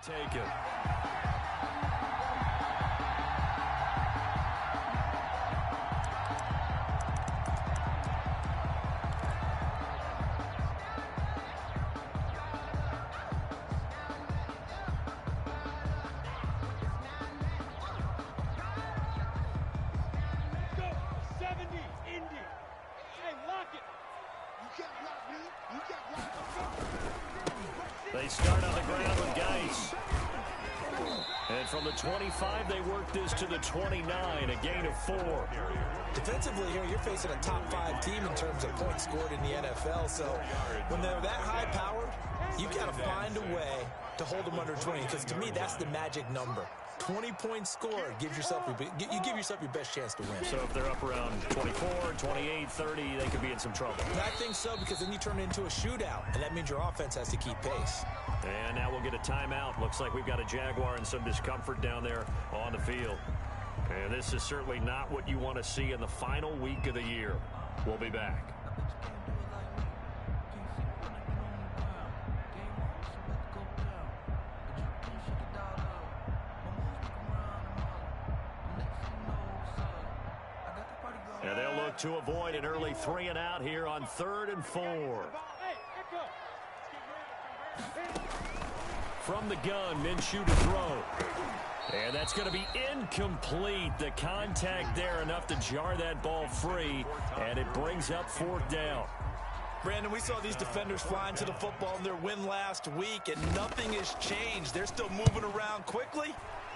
Take it. They start on the ground with Geis. And from the 25, they work this to the 29, a gain of 4. Defensively here, you're facing a top 5 team in terms of points scored in the NFL. So when they're that high-powered, you've got to find a way to hold them under 20. Because to me, that's the magic number. 20-point score gives yourself you give yourself your best chance to win. So if they're up around 24, 28, 30, they could be in some trouble. I think so, because then you turn it into a shootout, and that means your offense has to keep pace. And now we'll get a timeout. Looks like we've got a Jaguar and some discomfort down there on the field. And this is certainly not what you want to see in the final week of the year. We'll be back. And they'll look to avoid an early 3-and-out here on 3rd and 4. From the gun, Minshew to throw. And that's going to be incomplete. The contact there enough to jar that ball free, and it brings up 4th down. Brandon, we saw these defenders flying to the football in their win last week, and nothing has changed. They're still moving around quickly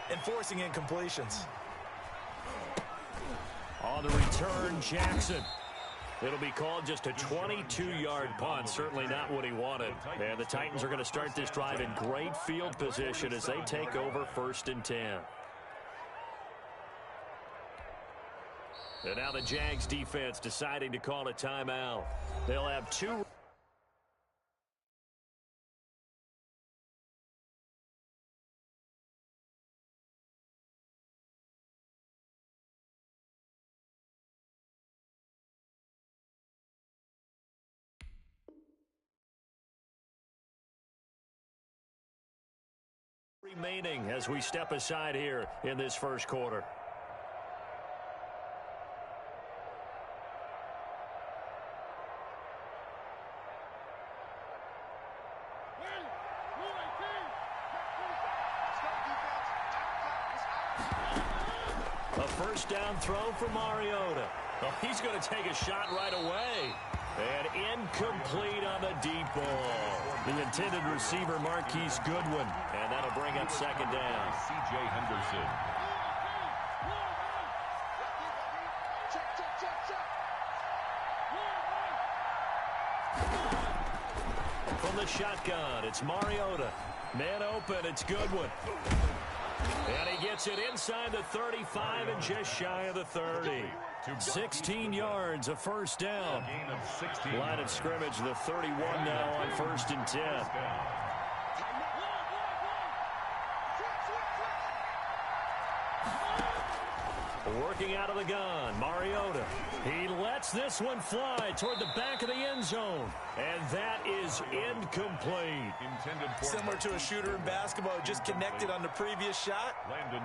and forcing incompletions. On the return, Jackson. It'll be called just a 22-yard punt. Certainly not what he wanted. And the Titans are going to start this drive in great field position as they take over 1st and 10. And now the Jags defense deciding to call a timeout. They'll have 2. Remaining as we step aside here in this first quarter. A first down throw for Mariota. Oh, he's going to take a shot right away. And incomplete on the deep ball. The intended receiver, Marquise Goodwin. And that'll bring up 2nd down. C.J. Henderson. From the shotgun, it's Mariota. Man open, it's Goodwin. And he gets it inside the 35 and just shy of the 30. 16 yards, a first down. Line of scrimmage, the 31 now on 1st and 10. Working out of the gun, Mariota. He lets this one fly toward the back of the end zone. And that is incomplete. Similar to a shooter in basketball who just connected on the previous shot.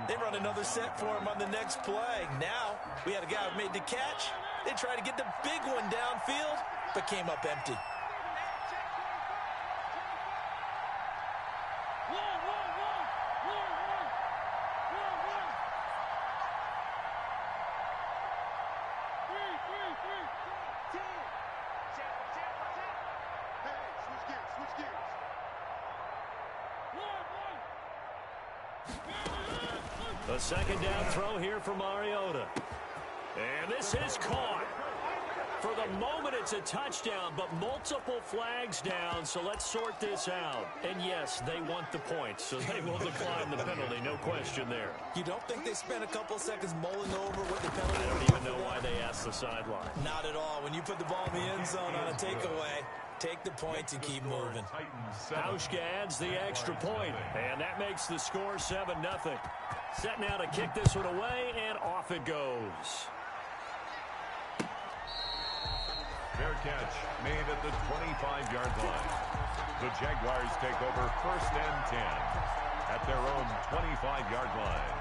They run another set for him on the next play. Now, we had a guy who made the catch. They tried to get the big one downfield, but came up empty. A 2nd down throw here for Mariota. And this is caught. For the moment, it's a touchdown, but multiple flags down, so let's sort this out. And yes, they want the points, so they will decline the penalty, no question there. You don't think they spent a couple seconds mulling over what the penalty I don't even know why they asked the sideline. Not at all. When you put the ball in the end zone on a takeaway, take the points and keep moving. Hauschka adds the extra point, and that makes the score 7-0. Set now to kick this one away, and off it goes. Fair catch made at the 25-yard line. The Jaguars take over 1st and 10. at their own 25-yard line.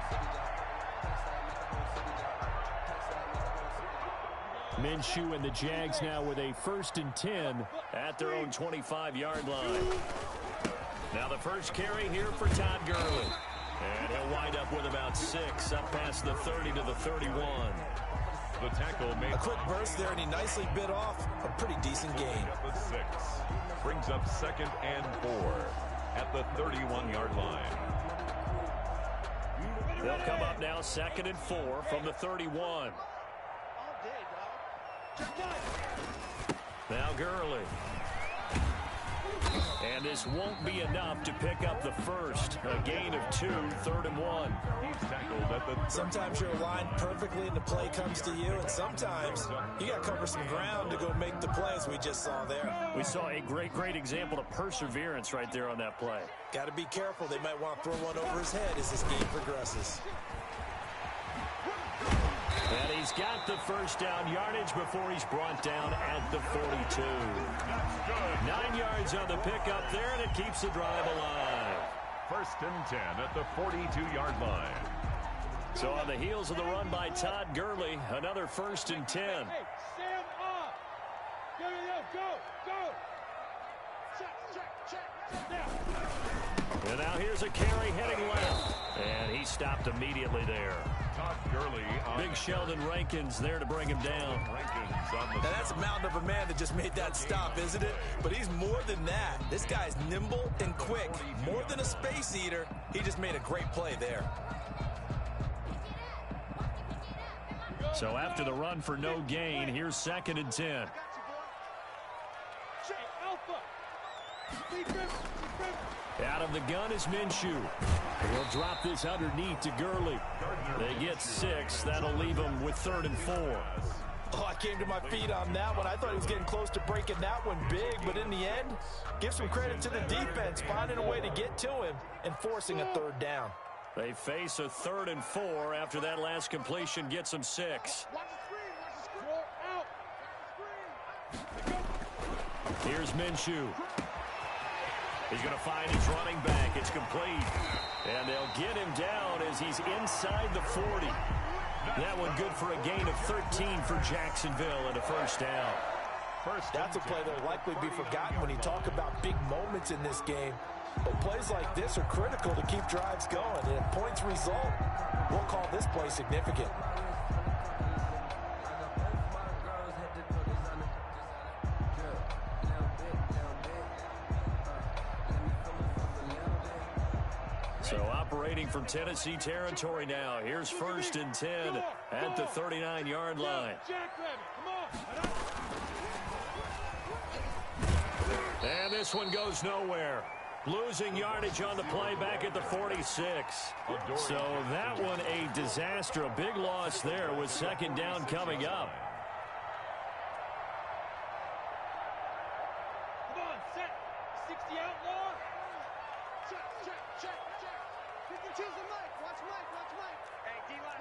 Minshew and the Jags now with a 1st and 10 at their own 25-yard line. Now the first carry here for Todd Gurley. And he'll wind up with about 6 up past the 30 to the 31. The tackle made a quick burst there, and he nicely bit off a pretty decent gain. At the 6. Brings up 2nd and 4 at the 31-yard line. They'll come up now 2nd and 4 from the 31. Now Gurley. And this won't be enough to pick up the first. A gain of 2, 3rd and 1. He's tackled at the sometimes you're aligned perfectly and the play comes to you, and sometimes you got to cover some ground to go make the play, as we just saw there. We saw a great example of perseverance right there on that play. Got to be careful. They might want to throw one over his head as this game progresses. And he's got the first down yardage before he's brought down at the 42. 9 yards on the pickup there, and it keeps the drive alive. 1st and 10 at the 42-yard line. So on the heels of the run by Todd Gurley, another 1st and 10. Hey, stand up. Go. Check. Now. And now here's a carry heading left. And he stopped immediately there. Todd Gurley. Big Sheldon Rankins there to bring him down. Now that's a mountain of a man that just made that stop, isn't it? But he's more than that. This guy's nimble and quick. More than a space eater. He just made a great play there. So after the run for no gain, here's 2nd and 10. Out of the gun is Minshew. He'll drop this underneath to Gurley. They get 6. That'll leave him with 3rd and 4. Oh, I came to my feet on that one. I thought he was getting close to breaking that one big, but in the end, give some credit to the defense, finding a way to get to him and forcing a 3rd down. They face a 3rd and 4 after that last completion gets them 6. Here's Minshew. He's going to find his running back. It's complete. And they'll get him down as he's inside the 40. That one good for a gain of 13 for Jacksonville and a 1st down. That's a play that will likely be forgotten when you talk about big moments in this game. But plays like this are critical to keep drives going. And if points result, we'll call this play significant. So operating from Tennessee territory now. Here's 1st and 10 at the 39-yard line. And this one goes nowhere. Losing yardage on the play back at the 46. So that one a disaster. A big loss there with 2nd down coming up. Come on, set. 60 outlaw. Check. You can choose the mic. Watch Mike. Hey, D-line.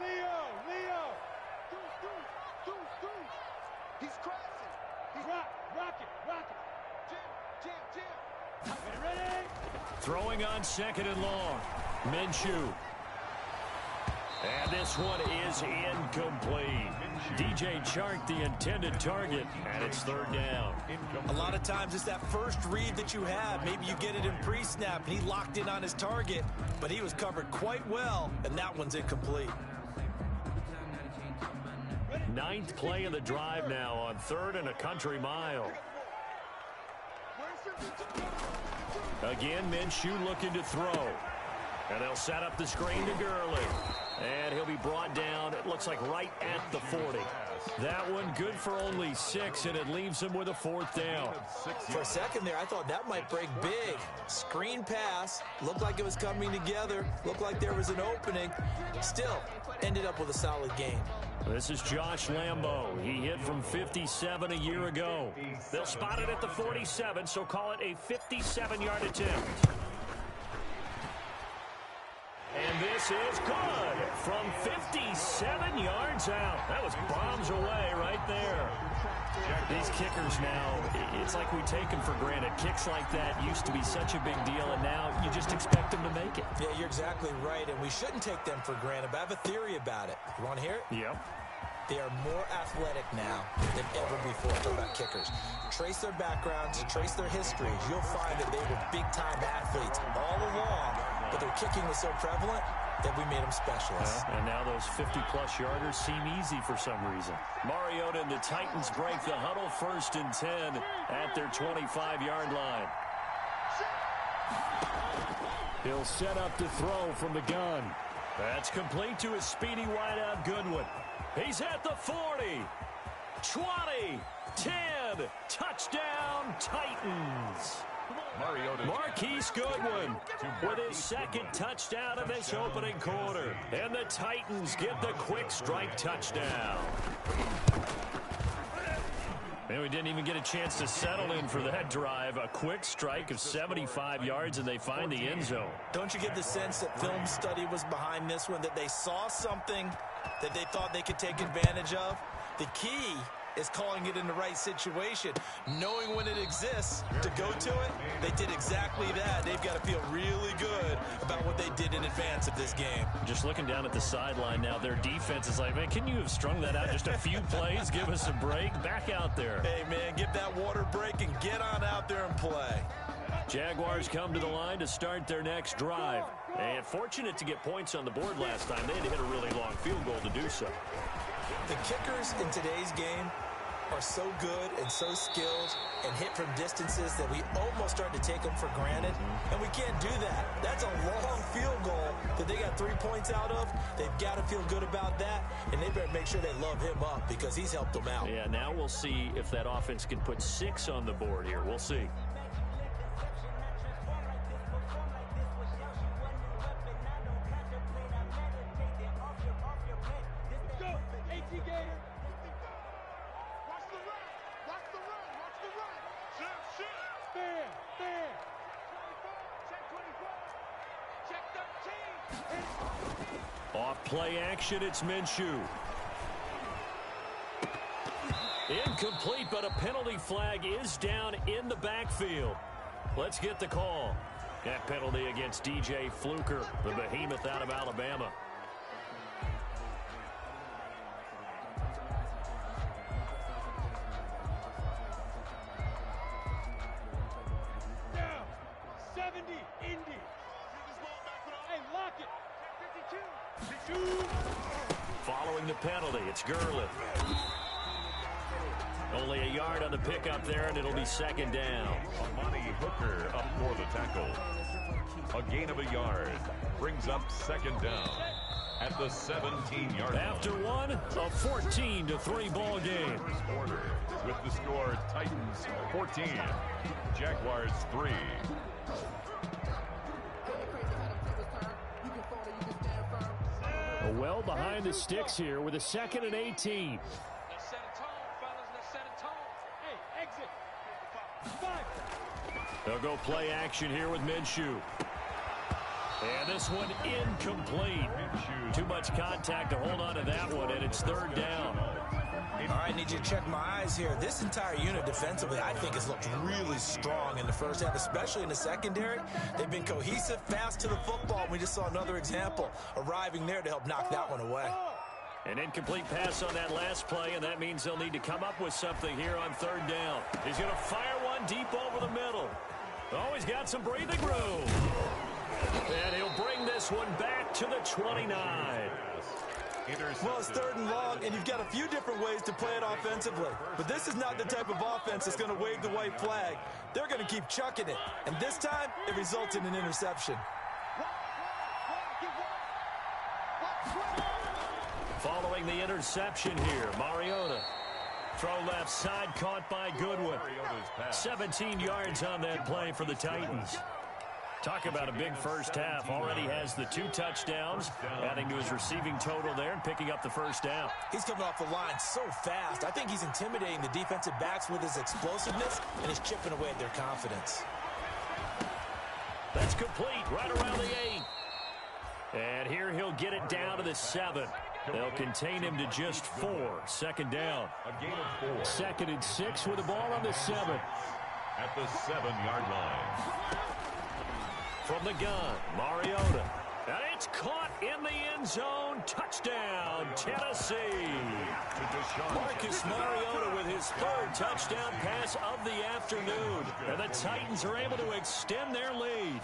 Leo. Deuce. He's crashing. He's rock it. Jim. Ready? Throwing on 2nd and long. Minshew. And this one is incomplete. DJ Chark, the intended target, and it's 3rd down. A lot of times it's that first read that you have. Maybe you get it in pre-snap, and he locked in on his target, but he was covered quite well, and that one's incomplete. 9th play of the drive now on 3rd and a country mile. Again, Minshew looking to throw. And they'll set up the screen to Gurley. And he'll be brought down, it looks like right at the 40. That one good for only 6, and it leaves him with a 4th down. For a second there, I thought that might break big. Screen pass, looked like it was coming together, looked like there was an opening. Still, ended up with a solid gain. This is Josh Lambo. He hit from 57 a year ago. They'll spot it at the 47, so call it a 57-yard attempt. And And this is good from 57 yards out. That was bombs away right there. These kickers now, it's like we take them for granted. Kicks like that used to be such a big deal, and now you just expect them to make it. Yeah, you're exactly right, and we shouldn't take them for granted, but I have a theory about it. You want to hear it? Yep. They are more athletic now than ever before. Talk about kickers. Trace their backgrounds, trace their histories. You'll find that they were big-time athletes all along, but their kicking was so prevalent that we made them specialists. And now those 50-plus yarders seem easy for some reason. Mariota and the Titans break the huddle 1st and 10 at their 25-yard line. He'll set up to throw from the gun. That's complete to his speedy wideout Goodwin. He's at the 40, 20, 10, touchdown Titans. Marquise Goodwin with his second touchdown of this opening quarter. And the Titans get the quick strike touchdown. And we didn't even get a chance to settle in for that drive. A quick strike of 75 yards, and they find the end zone. Don't you get the sense that film study was behind this one, that they saw something that they thought they could take advantage of? The key is calling it in the right situation, knowing when it exists to go to it. They did exactly that. They've got to feel really good about what they did in advance of this game. Just looking down at the sideline now, their defense is like, man, can you have strung that out just a few plays? Give us a break. Back out there. Hey, man, get that water break and get on out there and play. Jaguars come to the line to start their next drive. And fortunate to get points on the board last time. They had to hit a really long field goal to do so. The kickers in today's game are so good and so skilled and hit from distances that we almost start to take them for granted, and we can't do that. That's a long field goal that they got 3 points out of. They've got to feel good about that, and they better make sure they love him up because he's helped them out. Yeah, now we'll see if that offense can put 6 on the board here. We'll see. Off play action, it's Minshew. Incomplete, but a penalty flag is down in the backfield. Let's get the call. That penalty against DJ Fluker, the behemoth out of Alabama. Down. 70, Indy. Hey, lock it. 52. Following the penalty, it's Gurley. Only a yard on the pickup there, and it'll be 2nd down. Amani Hooker up for the tackle. A gain of a yard brings up 2nd down at the 17-yard line. After one, a 14-3 ball game. Order with the score Titans 14, Jaguars 3. Well behind the sticks here with a 2nd and 18. Let's set a tone, fellas. Let's set a tone. Hey, exit. 5. They'll go play action here with Minshew. And this one incomplete. Too much contact to hold on to that one, and it's 3rd down. All right, I need you to check my eyes here. This entire unit defensively, I think, has looked really strong in the first half, especially in the secondary. They've been cohesive, fast to the football. We just saw another example arriving there to help knock that one away. An incomplete pass on that last play, and that means they'll need to come up with something here on 3rd down. He's going to fire one deep over the middle. Oh, he's got some breathing room. And he'll bring this one back to the 29. Well, it's 3rd and long, and you've got a few different ways to play it offensively. But this is not the type of offense that's going to wave the white flag. They're going to keep chucking it. And this time, it results in an interception. Following the interception here, Mariota. Throw left side, caught by Goodwin. 17 yards on that play for the Titans. Talk about a big first half. Already has the 2 touchdowns, adding to his receiving total there and picking up the 1st down. He's coming off the line so fast. I think he's intimidating the defensive backs with his explosiveness, and he's chipping away at their confidence. That's complete right around the 8. And here he'll get it down to the 7. They'll contain him to just 4. Second down. A gain of 4. Second and 6 with the ball on the 7. At the 7-yard line. From the gun, Mariota. And it's caught in the end zone. Touchdown, Tennessee. Marcus Mariota with his 3rd touchdown pass of the afternoon. And the Titans are able to extend their lead.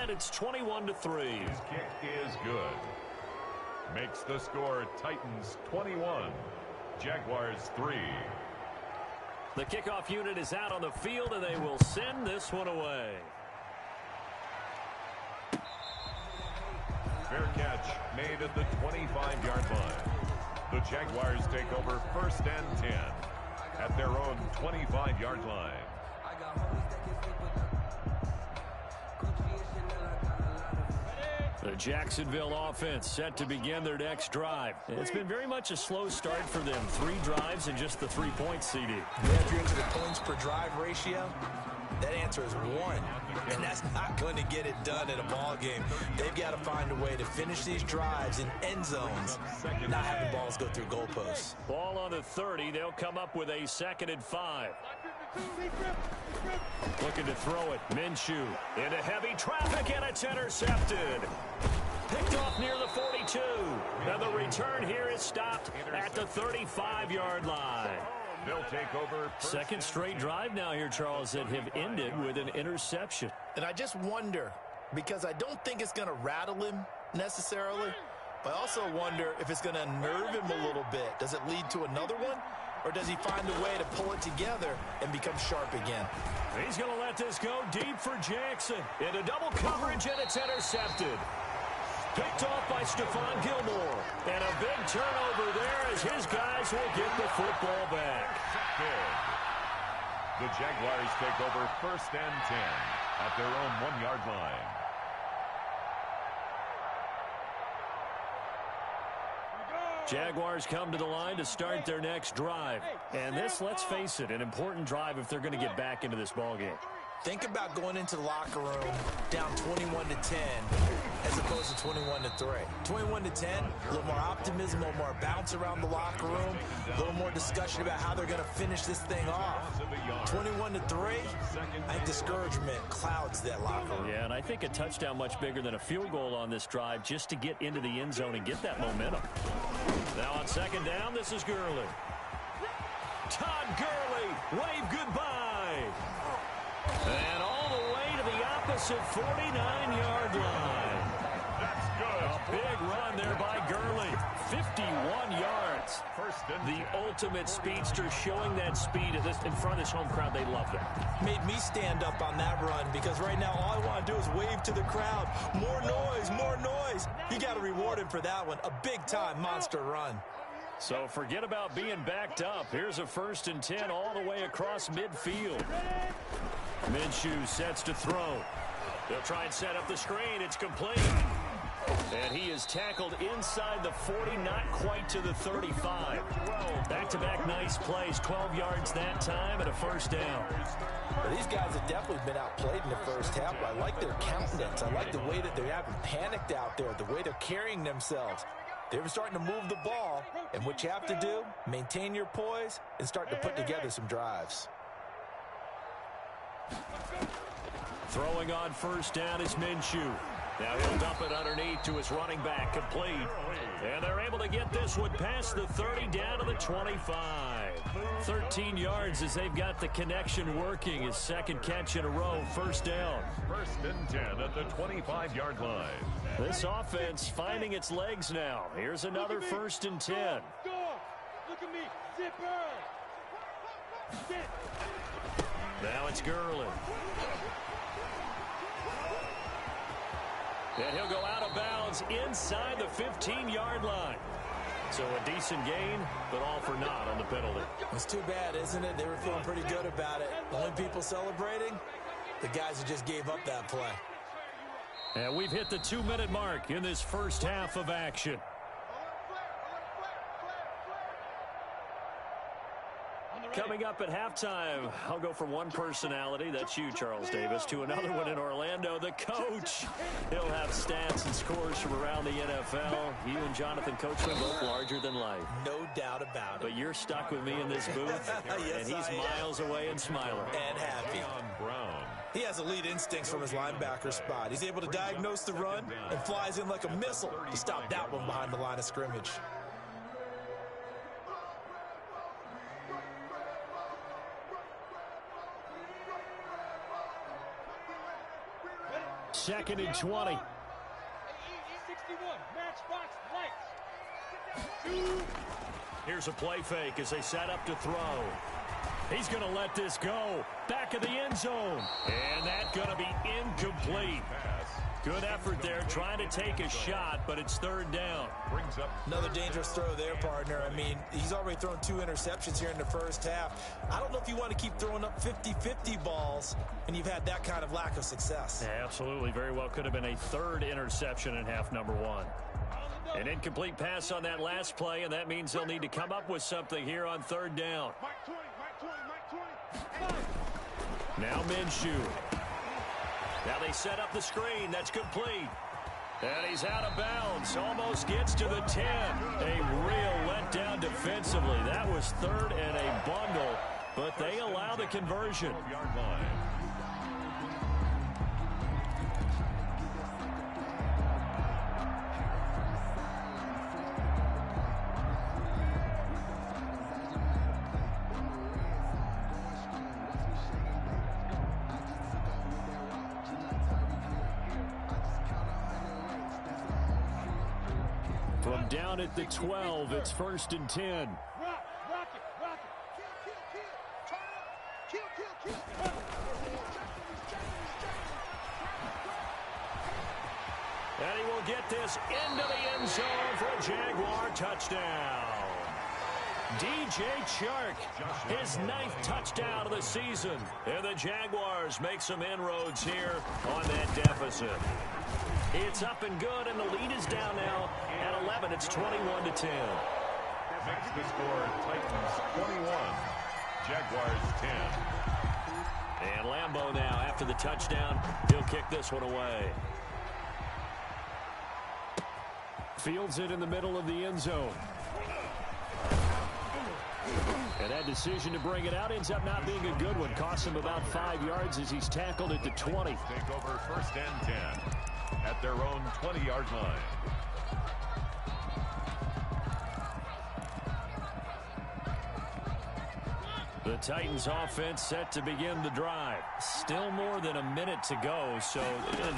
And it's 21-3. His kick is good. Makes the score Titans 21, Jaguars 3. The kickoff unit is out on the field, and they will send this one away. Fair catch made at the 25-yard line. The Jaguars take over 1st and 10 at their own 25-yard line. The Jacksonville offense set to begin their next drive. It's been very much a slow start for them. 3 drives and just the 3 points, CD. If you're into the points per drive ratio, that answer is 1. And that's not going to get it done in a ball game. They've got to find a way to finish these drives in end zones, not having balls go through goalposts. Ball on the 30. They'll come up with a 2nd and 5. Looking to throw it. Minshew into heavy traffic, and it's intercepted. Picked off near the 42. And the return here is stopped at the 35-yard line. They'll take over. Second straight drive now here, Charles, that have ended with an interception. And I just wonder, because I don't think it's going to rattle him necessarily, but I also wonder if it's going to unnerve him a little bit. Does it lead to another one? Or does he find a way to pull it together and become sharp again? He's going to let this go deep for Jackson. Into double coverage, and it's intercepted. Picked off by Stephon Gilmore. And a big turnover there as his guys will get the football back. The Jaguars take over 1st and 10 at their own 1-yard line. Jaguars come to the line to start their next drive. And this, let's face it, an important drive if they're going to get back into this ballgame. Think about going into the locker room down 21-10 as opposed to 21-3. 21-10, a little more optimism, a little more bounce around the locker room, a little more discussion about how they're going to finish this thing off. 21-3, I think discouragement clouds that locker room. Yeah, and I think a touchdown much bigger than a field goal on this drive just to get into the end zone and get that momentum. Now on 2nd down, this is Gurley. Todd Gurley, wave goodbye. And all the way to the opposite 49-yard line. That's good. A big run there by Gurley. 51 yards. The ultimate speedster showing that speed in front of this home crowd. They love that. Made me stand up on that run because right now all I want to do is wave to the crowd. More noise, more noise. You got to reward him for that one. A big-time monster run. So forget about being backed up. Here's a 1st and 10 all the way across midfield. Minshew sets to throw. They'll try and set up the screen. It's complete. And he is tackled inside the 40, not quite to the 35. Back-to-back nice plays, 12 yards that time and a 1st down. Well, these guys have definitely been outplayed in the first half. I like their countenance. I like the way that they haven't panicked out there, the way they're carrying themselves. They're starting to move the ball, and what you have to do, maintain your poise and start to put together some drives. Throwing on 1st down is Minshew. Now he'll dump it underneath to his running back, complete. And they're able to get this one past the 30 down to the 25. 13 yards as they've got the connection working. His 2nd catch in a row, 1st down. 1st and 10 at the 25-yard line. This offense finding its legs now. Here's another 1st and 10. Look at me, zipper. Now it's Gurley. And he'll go out of bounds inside the 15-yard line. So a decent gain, but all for naught on the penalty. It's too bad, isn't it? They were feeling pretty good about it. The only people celebrating, the guys who just gave up that play. And we've hit the 2-minute mark in this first half of action. coming up at halftime, I'll go from one personality, that's you, Charles Davis, to another one in Orlando, the coach. He'll have stats and scores from around the NFL. You and Jonathan Coachman both larger than life. No doubt about it. But you're stuck with me in this booth, yes, and he's miles away and smiling. And happy. Brown. He has elite instincts from his linebacker spot. He's able to diagnose the run and flies in like a missile to stop that one behind the line of scrimmage. Second and 20. 61, matchbox lights. Here's a play fake as they set up to throw. He's going to let this go. Back of the end zone. And that's going to be incomplete. Good effort there, trying to take a shot, but it's third down. Brings up another dangerous throw there, partner. I mean, he's already thrown 2 interceptions here in the first half. I don't know if you want to keep throwing up 50-50 balls when you've had that kind of lack of success. Yeah, absolutely. Very well could have been a third interception in half number 1. An incomplete pass on that last play, and that means they'll need to come up with something here on third down. Now Minshew. Now they set up the screen. That's complete. And he's out of bounds. Almost gets to the 10. A real letdown defensively. That was third and a bundle, but they allow the conversion. Yard line. From down at the 12, it's first and 10. Rock it. Kill. And he will get this into the end zone for a Jaguar touchdown. DJ Chark, his 9th touchdown of the season. And the Jaguars make some inroads here on that deficit. It's up and good, and the lead is down now at 11. It's 21-10. Makes the score Titans 21, Jaguars 10. And Lambeau now, after the touchdown, he'll kick this one away. Fields it in the middle of the end zone. And that decision to bring it out ends up not being a good one. Costs him about 5 yards as he's tackled at the 20. Take over first and 10 at their own 20-yard line. The Titans offense set to begin the drive. Still more than a minute to go, so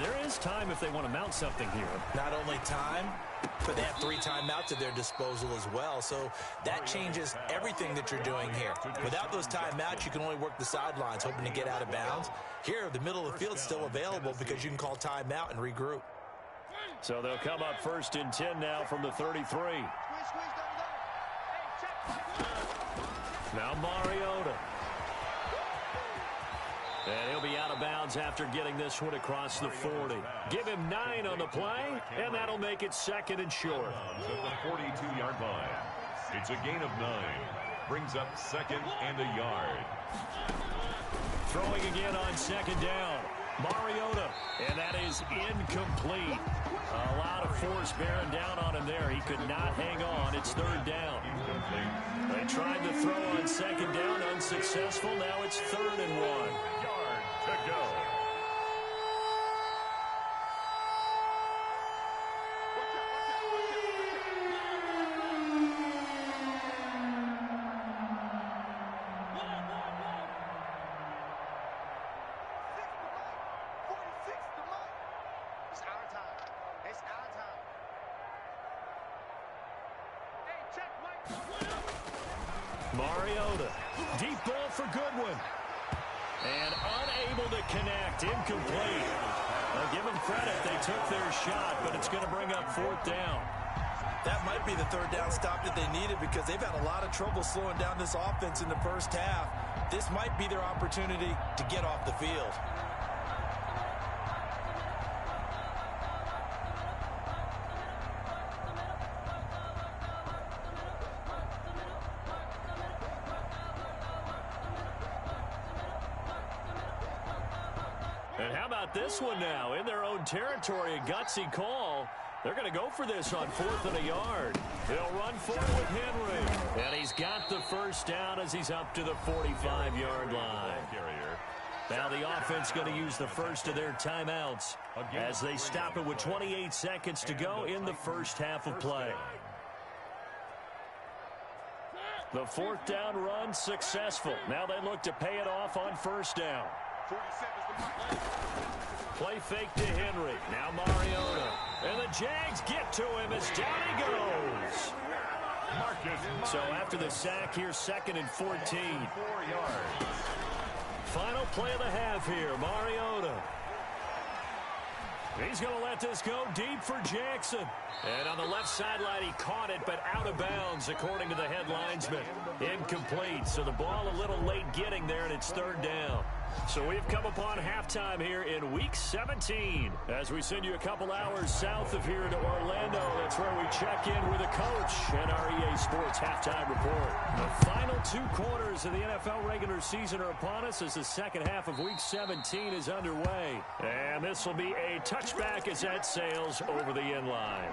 there is time if they want to mount something here. Not only time, but they have 3 timeouts at their disposal as well, so that changes everything that you're doing here. Without those timeouts, you can only work the sidelines, hoping to get out of bounds. Here, the middle of the field's still available because you can call timeout and regroup. So they'll come up first and 10 now from the 33. Now Mariota. And he'll be out of bounds after getting this one across the 40. Give him 9 on the play, and that'll make it second and short. At the 42-yard line. It's a gain of 9. Brings up second and a yard. Throwing again on second down. Mariota, and that is incomplete. A lot of force bearing down on him there. He could not hang on. It's third down. They tried to throw on second down, unsuccessful. Now it's third and 1. Yard to go. Mariota, deep ball for Goodwin. And unable to connect, incomplete. I'll give them credit, they took their shot, but it's going to bring up fourth down. That might be the third down stop that they needed because they've had a lot of trouble slowing down this offense in the first half. This might be their opportunity to get off the field. And how about this one now? In their own territory, a gutsy call. They're going to go for this on 4th and a yard. They'll run forward with Henry. And he's got the first down as he's up to the 45-yard line. Now the offense going to use the first of their timeouts as they stop it with 28 seconds to go in the first half of play. The 4th down run successful. Now they look to pay it off on 1st down. Play fake to Henry. Now Mariota. And the Jags get to him as down he goes. So after the sack here, 2nd and 14. 4 yards. Final play of the half here, Mariota. He's going to let this go deep for Jackson. And on the left sideline, he caught it, but out of bounds, according to the head linesman. Incomplete, so the ball a little late getting there, and it's 3rd down. So we've come upon halftime here in Week 17. As we send you a couple hours south of here to Orlando, that's where we check in with the coach and our EA Sports Halftime Report. The final 2 quarters of the NFL regular season are upon us as the second half of Week 17 is underway. And this will be a touchback as that sails over the end line.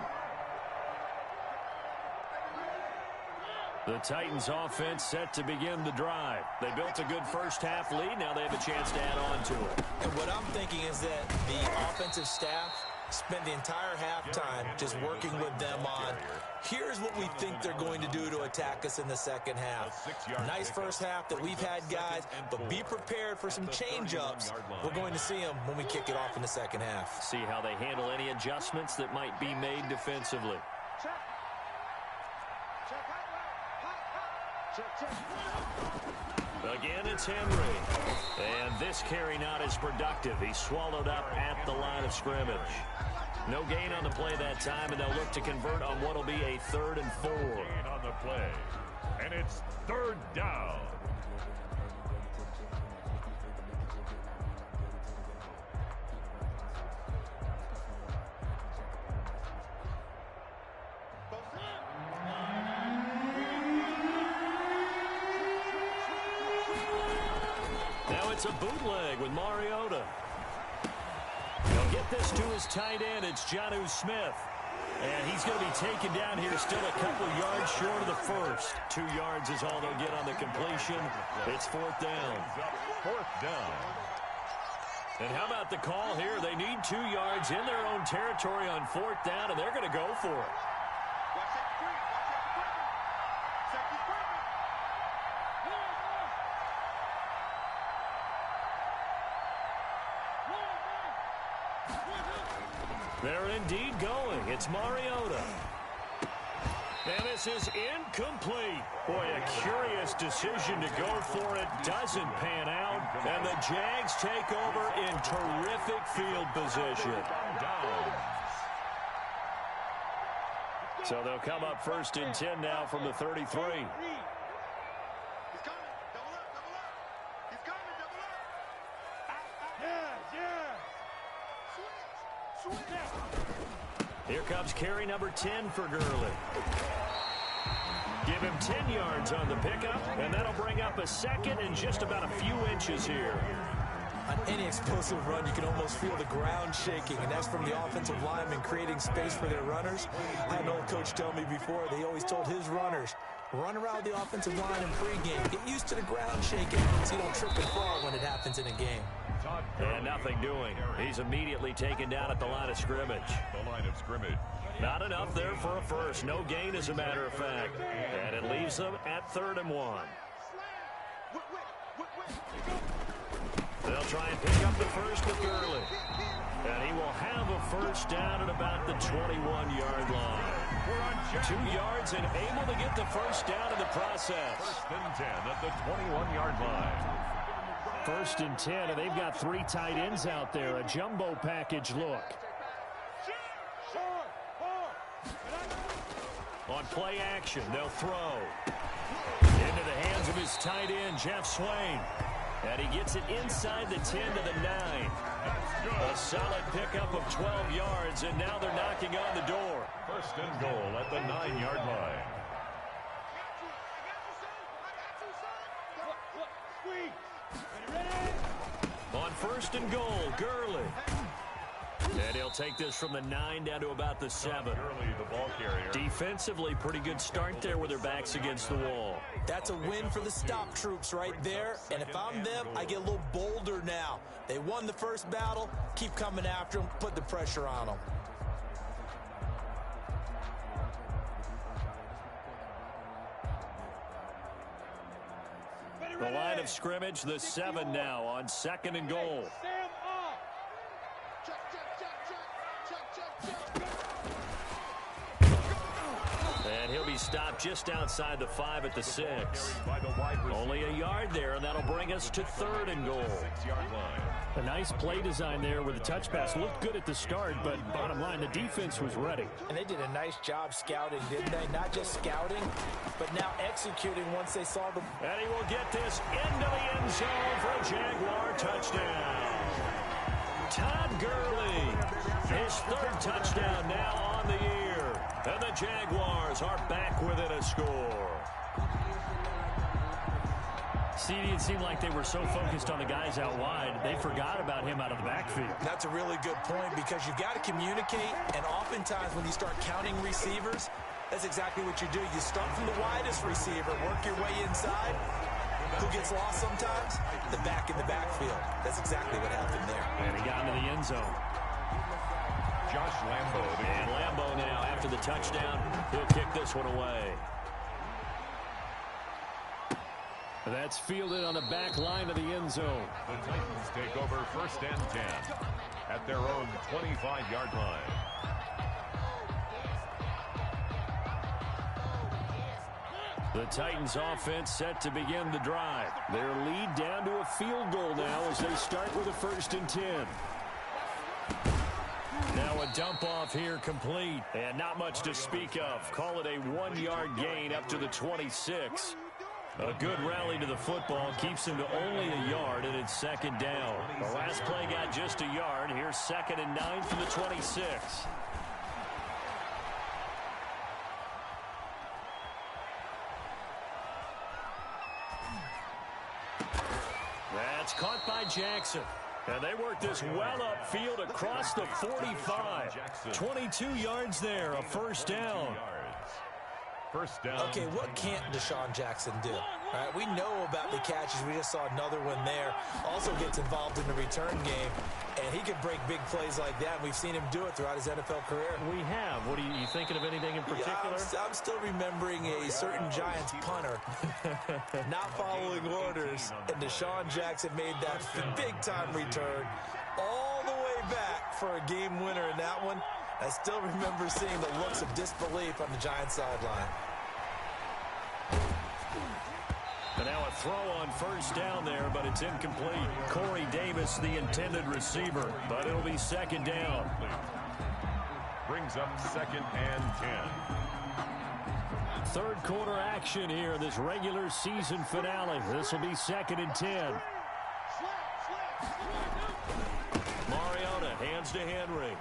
The Titans offense set to begin the drive. They built a good first half lead. Now they have a chance to add on to it. And what I'm thinking is that the offensive staff spent the entire halftime just working with them on, here's what we think they're going to do to attack us in the second half. Nice first half that we've had, guys, but be prepared for some change-ups. We're going to see them when we kick it off in the second half. See how they handle any adjustments that might be made defensively. Again, it's Henry. And this carry not as productive. He's swallowed up at the line of scrimmage. No gain on the play that time, and they'll look to convert on what will be a 3rd and 4. Gain on the play. And it's 3rd down. It's a bootleg with Mariota. He'll get this to his tight end. It's Jonnu Smith. And he's going to be taken down here still a couple yards short of the first. 2 yards is all they'll get on the completion. It's 4th down. 4th down. And how about the call here? They need 2 yards in their own territory on 4th down, and they're going to go for it. They're indeed going. It's Mariota. And this is incomplete. Boy, a curious decision to go for it. Doesn't pan out. And the Jags take over in terrific field position. So they'll come up 1st and 10 now from the 33. Here comes carry number 10 for Gurley. Give him 10 yards on the pickup, and that'll bring up a 2nd and just about a few inches here. On any explosive run, you can almost feel the ground shaking, and that's from the offensive linemen creating space for their runners. I had an old coach tell me before, they always told his runners, run around the offensive line in pregame. Get used to the ground shaking so you don't trip and fall when it happens in a game. And nothing doing. He's immediately taken down at the line of scrimmage. The line of scrimmage. Not enough there for a first. No gain, as a matter of fact. And it leaves them at 3rd and 1. They'll try and pick up the first with Gurley. And he will have a first down at about the 21-yard line. 2 yards and able to get the first down in the process. 1st and 10 at the 21-yard line. 1st and 10, and they've got 3 tight ends out there. A jumbo package look. On play action, they'll throw. Into the hands of his tight end, Jeff Swain. And he gets it inside the 10 to the 9. A solid pickup of 12 yards, and now they're knocking on the door. 1st and goal at the 9-yard line. On 1st first and goal. Gurley. And he'll take this from the 9 down to about the 7. Gurley, the ball carrier. Defensively, pretty good start there with their backs against the wall. That's a win for the stop troops right there. And if I'm them, I get a little bolder now. They won the first battle. Keep coming after them. Put the pressure on them. The line of scrimmage, the 7 now on 2nd and goal. Sam off. Check, check, check, check, check, check, check. And he'll be stopped just outside the 5 at the 6. By the wide receiver. Only a yard there, and that'll bring us to 3rd and goal. 6-yard line. A nice play design there with the touch pass. Looked good at the start, but bottom line, the defense was ready. And they did a nice job scouting, didn't they? Not just scouting, but now executing once they saw the... And he will get this into the end zone for a Jaguar touchdown. Todd Gurley, his 3rd touchdown now on the year. And the Jaguars are back within a score. CD, it seemed like they were so focused on the guys out wide, they forgot about him out of the backfield. That's a really good point because you've got to communicate, and oftentimes when you start counting receivers, that's exactly what you do. You start from the widest receiver, work your way inside. Who gets lost sometimes? The back in the backfield. That's exactly what happened there. And he got into the end zone. Josh Lambo. And Lambo now, after the touchdown, he'll kick this one away. That's fielded on the back line of the end zone. The Titans take over 1st and 10 at their own 25-yard line. The Titans offense set to begin the drive. Their lead down to a field goal now as they start with a 1st and 10. Now a dump off here complete. And not much to speak of. Call it a 1-yard gain up to the 26. A good rally to the football keeps him to only a yard, and it's 2nd down. The last play got just a yard. Here's 2nd and 9 from the 26. That's caught by Jackson. And they work this well upfield across the 45. 22 yards there, a 1st down. 1st down. Okay, what can't Deshaun Jackson do? All right, we know about the catches. We just saw another one there. Also gets involved in the return game, and he can break big plays like that. We've seen him do it throughout his NFL career. We have. What are you thinking of anything in particular? I'm still remembering a certain Giants punter not following orders, and Deshaun Jackson made that big-time return all the way back for a game winner in that one. I still remember seeing the looks of disbelief on the Giants sideline. And now a throw on 1st down there, but it's incomplete. Corey Davis, the intended receiver, but it'll be 2nd down. Brings up 2nd and 10. 3rd quarter action here in this regular season finale. This will be 2nd and 10. Mariota hands to Henry.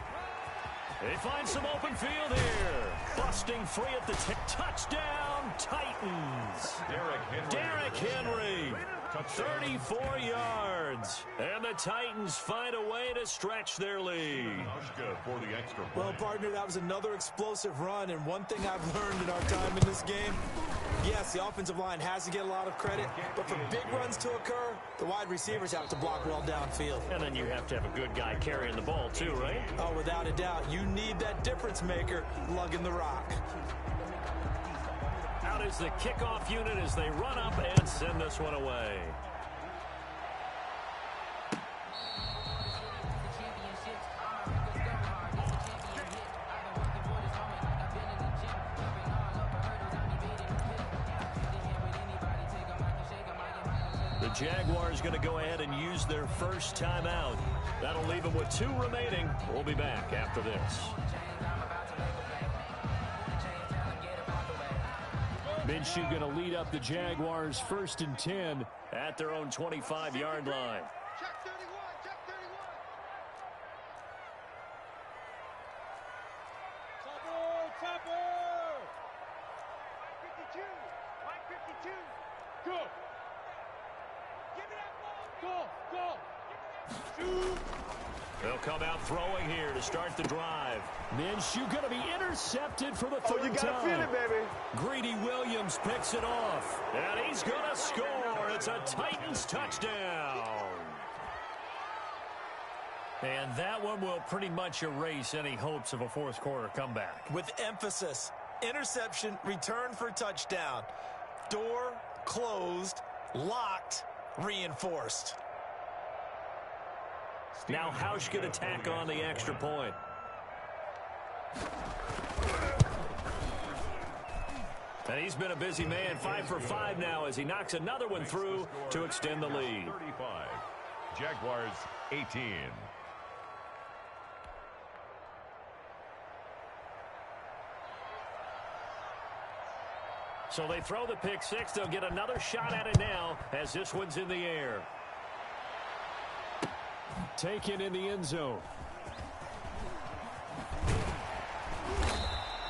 They find some open field here. Busting free at the touchdown, Titans. Derrick Henry. 34 yards. And the Titans find a way to stretch their lead. For the extra point. Well, partner, that was another explosive run, and one thing I've learned in our time in this game, yes, the offensive line has to get a lot of credit, but for big runs to occur, the wide receivers have to block well downfield. And then you have to have a good guy carrying the ball too, right? Oh, without a doubt. You need that difference maker lugging the rock. Out is the kickoff unit as they run up and send this one away. The Jaguars going to go ahead and use their first timeout. That'll leave them with 2 remaining. We'll be back after this. Minshew going to lead up the Jaguars 1st and 10 at their own 25-yard line. Check 31, check 31. Topper! 52, line 52. Go! Give me that ball! Go! They'll come out throwing here to start the drive. Minshew going to be intercepted for the third time. You got to feel it, baby. Greedy Williams picks it off. And he's going to score. It's a Titans touchdown. And that one will pretty much erase any hopes of a fourth quarter comeback. With emphasis, interception, return for touchdown. Door closed, locked, reinforced. Now Hausch going to tack on the extra point. And he's been a busy man, 5 for 5 now as he knocks another one through to extend the lead. 35, Jaguars 18. So they throw the pick six. They'll get another shot at it now as this one's in the air. Taken in the end zone.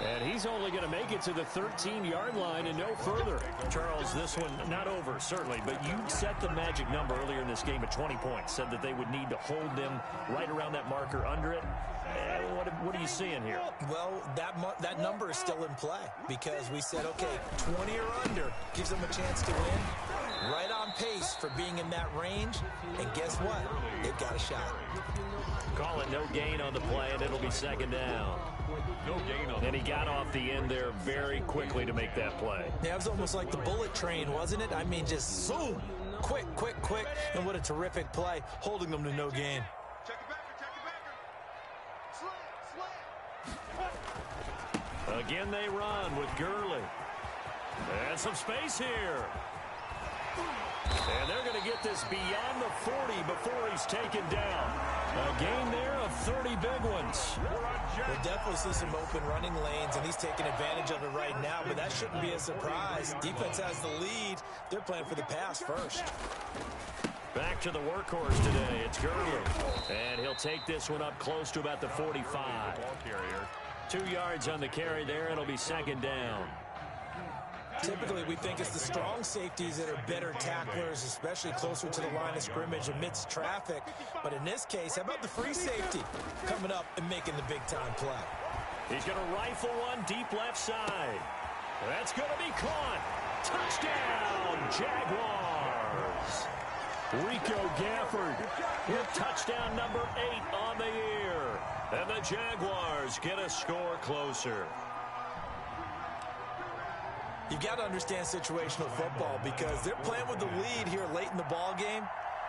And he's only going to make it to the 13-yard line and no further. Charles, this one not over, certainly, but you set the magic number earlier in this game at 20 points. Said that they would need to hold them right around that marker under it. What are you seeing here? Well, that number is still in play because we said, okay, 20 or under gives them a chance to win. Right on pace for being in that range. And guess what? They've got a shot. Call it no gain on the play, and it'll be second down. No gain on. And he got off the end there very quickly to make that play. Yeah, it was almost like the bullet train, wasn't it? I mean, just zoom. Quick, quick, quick. And what a terrific play, holding them to no gain. Check it back. Slant. Again, they run with Gurley. And some space here. And they're going to get this beyond the 40 before he's taken down. A gain there of 30 big ones. We'll definitely see some open running lanes, and he's taking advantage of it right now, but that shouldn't be a surprise. Defense has the lead. They're playing for the pass first. Back to the workhorse today. It's Gurley. And he'll take this one up close to about the 45. 2 yards on the carry there. It'll be second down. Typically, we think it's the strong safeties that are better tacklers, especially closer to the line of scrimmage amidst traffic. But in this case, how about the free safety coming up and making the big-time play? He's going to rifle one deep left side. That's going to be caught. Touchdown, Jaguars. Rico Gafford with touchdown number 8 on the year. And the Jaguars get a score closer. You've got to understand situational football because they're playing with the lead here late in the ball game.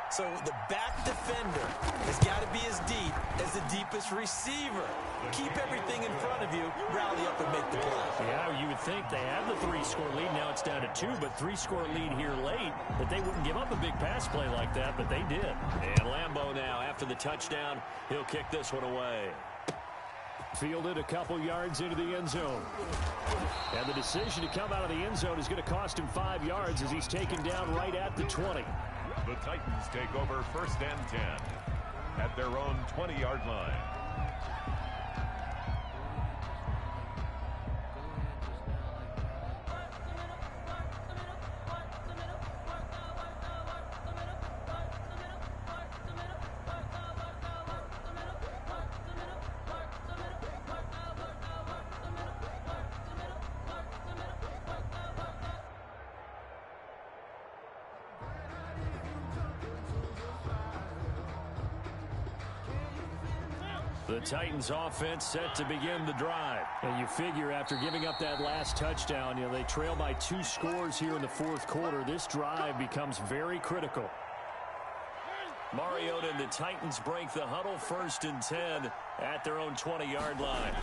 So the back defender has got to be as deep as the deepest receiver. Keep everything in front of you, rally up and make the play. Yeah, you would think they have the 3-score lead. Now it's down to 2, but 3-score lead here late. That they wouldn't give up a big pass play like that, but they did. And Lambeau now, after the touchdown, he'll kick this one away. Fielded a couple yards into the end zone. And the decision to come out of the end zone is going to cost him 5 yards as he's taken down right at the 20. The Titans take over 1st and 10 at their own 20-yard line. The Titans offense set to begin the drive. And you figure after giving up that last touchdown, they trail by 2 scores here in the fourth quarter. This drive becomes very critical. Mariota and the Titans break the huddle 1st and 10 at their own 20-yard line.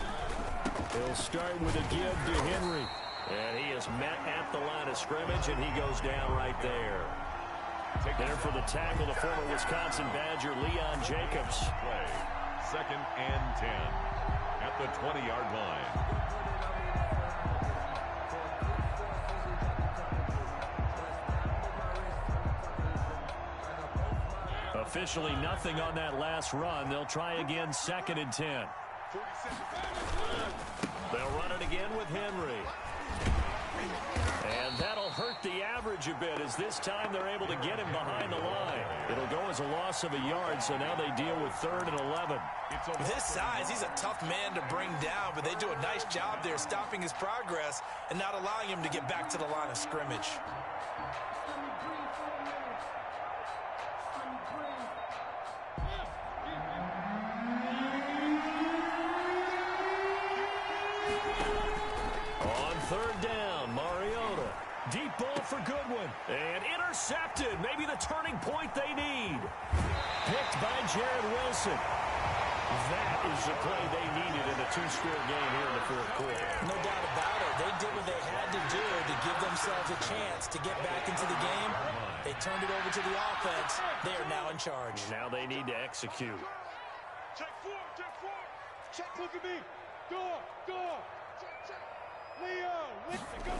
They'll start with a give to Henry. And he is met at the line of scrimmage, and he goes down right there. There for the tackle, the former Wisconsin Badger, Leon Jacobs. 2nd and 10 at the 20-yard line. Officially nothing on that last run. They'll try again 2nd and 10. They'll run it again with Henry. And that'll hurt the average a bit as as this time they're able to get him behind the line. It'll go as a loss of a yard, so now they deal with 3rd and 11. With his size, he's a tough man to bring down, but they do a nice job there stopping his progress and not allowing him to get back to the line of scrimmage. On 3rd down, Mariota. Deep ball for Goodwin. And intercepted. Maybe the turning point they need. Picked by Jared Wilson. That is the play they needed in a two-score game here in the 4th quarter. No doubt about it. They did what they had to do to give themselves a chance to get back into the game. They turned it over to the offense. They are now in charge. Now they need to execute. Check 4, check 4. Check, look at me. Door. Check, check. Leo, go.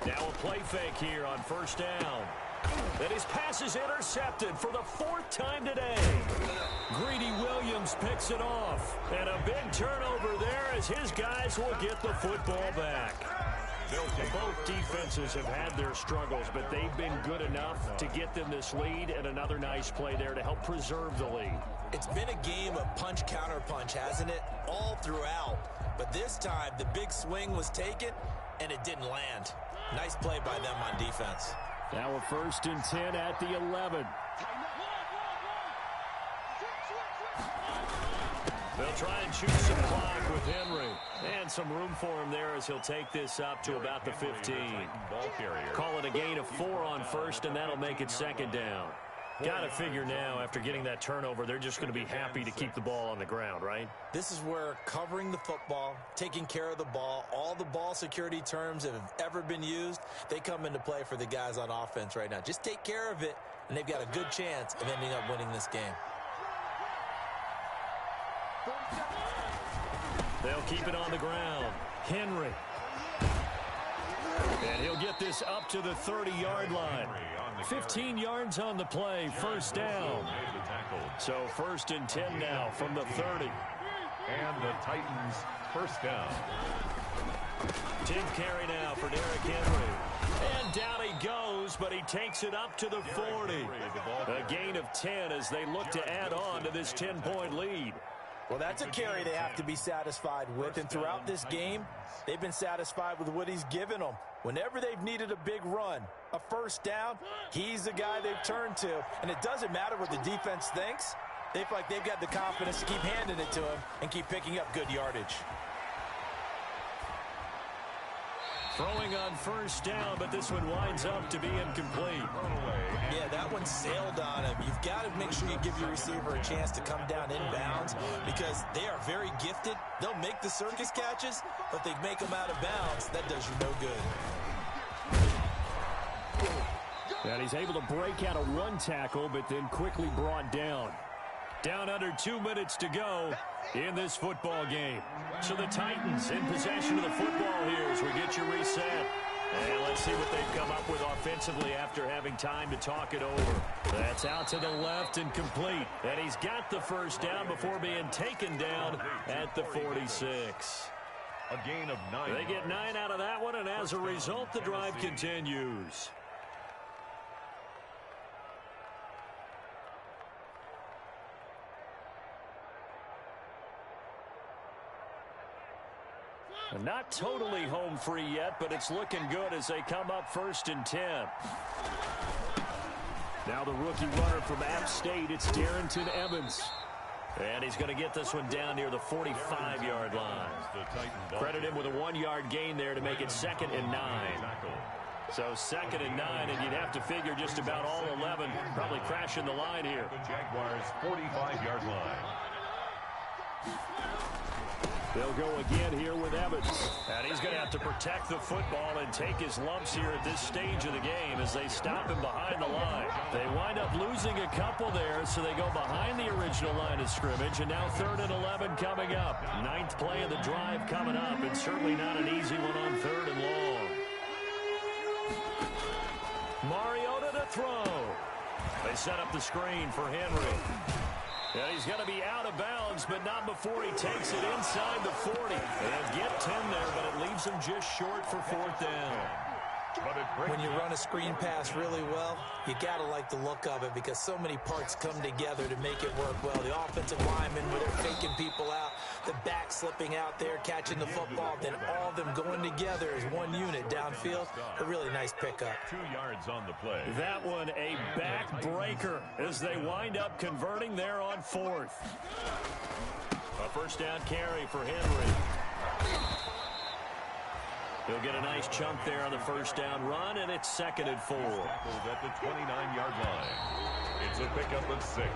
Now a play fake here on 1st down. And his pass is intercepted for the 4th time today. Greedy Williams picks it off. And a big turnover there as his guys will get the football back. Both defenses have had their struggles, but they've been good enough to get them this lead, and another nice play there to help preserve the lead. It's been a game of punch-counter-punch, hasn't it? All throughout. But this time, the big swing was taken, and it didn't land. Nice play by them on defense. Now a 1st and 10 at the 11. They'll try and shoot some clock with Henry. And some room for him there as he'll take this up to about the 15. Call it a gain of 4 on 1st, and that'll make it 2nd down. Got to figure now, after getting that turnover, they're just going to be happy to keep the ball on the ground, right? This is where covering the football, taking care of the ball, all the ball security terms that have ever been used, they come into play for the guys on offense right now. Just take care of it, and they've got a good chance of ending up winning this game. They'll keep it on the ground. Henry. And he'll get this up to the 30-yard line. 15 yards on the play, 1st down. So 1st and 10 now from the 30. And the Titans 1st down. 10th carry now for Derrick Henry. And down he goes, but he takes it up to the 40. A gain of 10 as they look to add on to this 10-point lead. Well, that's a carry they have to be satisfied with, and throughout this game, they've been satisfied with what he's given them. Whenever they've needed a big run, a 1st down, he's the guy they've turned to. And it doesn't matter what the defense thinks. They feel like they've got the confidence to keep handing it to him and keep picking up good yardage. Throwing on 1st down, but this one winds up to be incomplete. Yeah, that one sailed on him. You've got to make sure you give your receiver a chance to come down inbounds because they are very gifted. They'll make the circus catches, but they make them out of bounds. That does you no good. And he's able to break out of one tackle, but then quickly brought down. Down under 2 minutes to go in this football game. So the Titans in possession of the football here as we get you reset. And let's see what they've come up with offensively after having time to talk it over. That's out to the left and complete. And he's got the 1st down before being taken down at the 46. A gain of 9. They get 9 out of that one, and as a result, the drive continues. Not totally home free yet, but it's looking good as they come up 1st and 10. Now the rookie runner from App State, it's Darrington Evans. And he's going to get this one down near the 45-yard line. Credit him with a 1-yard gain there to make it 2nd and 9. So 2nd and 9, and you'd have to figure just about all 11 probably crashing the line here. The Jaguars' 45-yard line. They'll go again here with Evans. And he's going to have to protect the football and take his lumps here at this stage of the game as they stop him behind the line. They wind up losing a couple there, so they go behind the original line of scrimmage. And now 3rd and 11 coming up. 9th play of the drive coming up. And certainly not an easy one on 3rd and long. Mariota to throw. They set up the screen for Henry. And he's going to be out of bounds, but not before he takes it inside the 40. And get 10 there, but it leaves him just short for 4th down. When you run a screen pass really well, you got to like the look of it because so many parts come together to make it work well. The offensive linemen, where they're faking people out, the back slipping out there, catching the football, then all of them going together as one unit downfield. A really nice pickup. 2 yards on the play. That one a backbreaker as they wind up converting there on 4th. A first down carry for Henry. He'll get a nice chunk there on the first down run, and it's 2nd and 4. Tackled at the 29-yard line. It's a pickup of 6.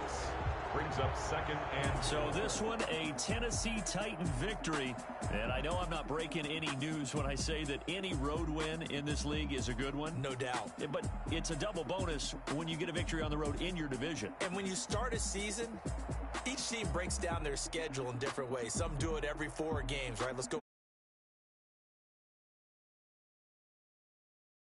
Brings up 2nd and... So this one, a Tennessee Titan victory. And I know I'm not breaking any news when I say that any road win in this league is a good one. No doubt. But it's a double bonus when you get a victory on the road in your division. And when you start a season, each team breaks down their schedule in different ways. Some do it every 4 games, right? Let's go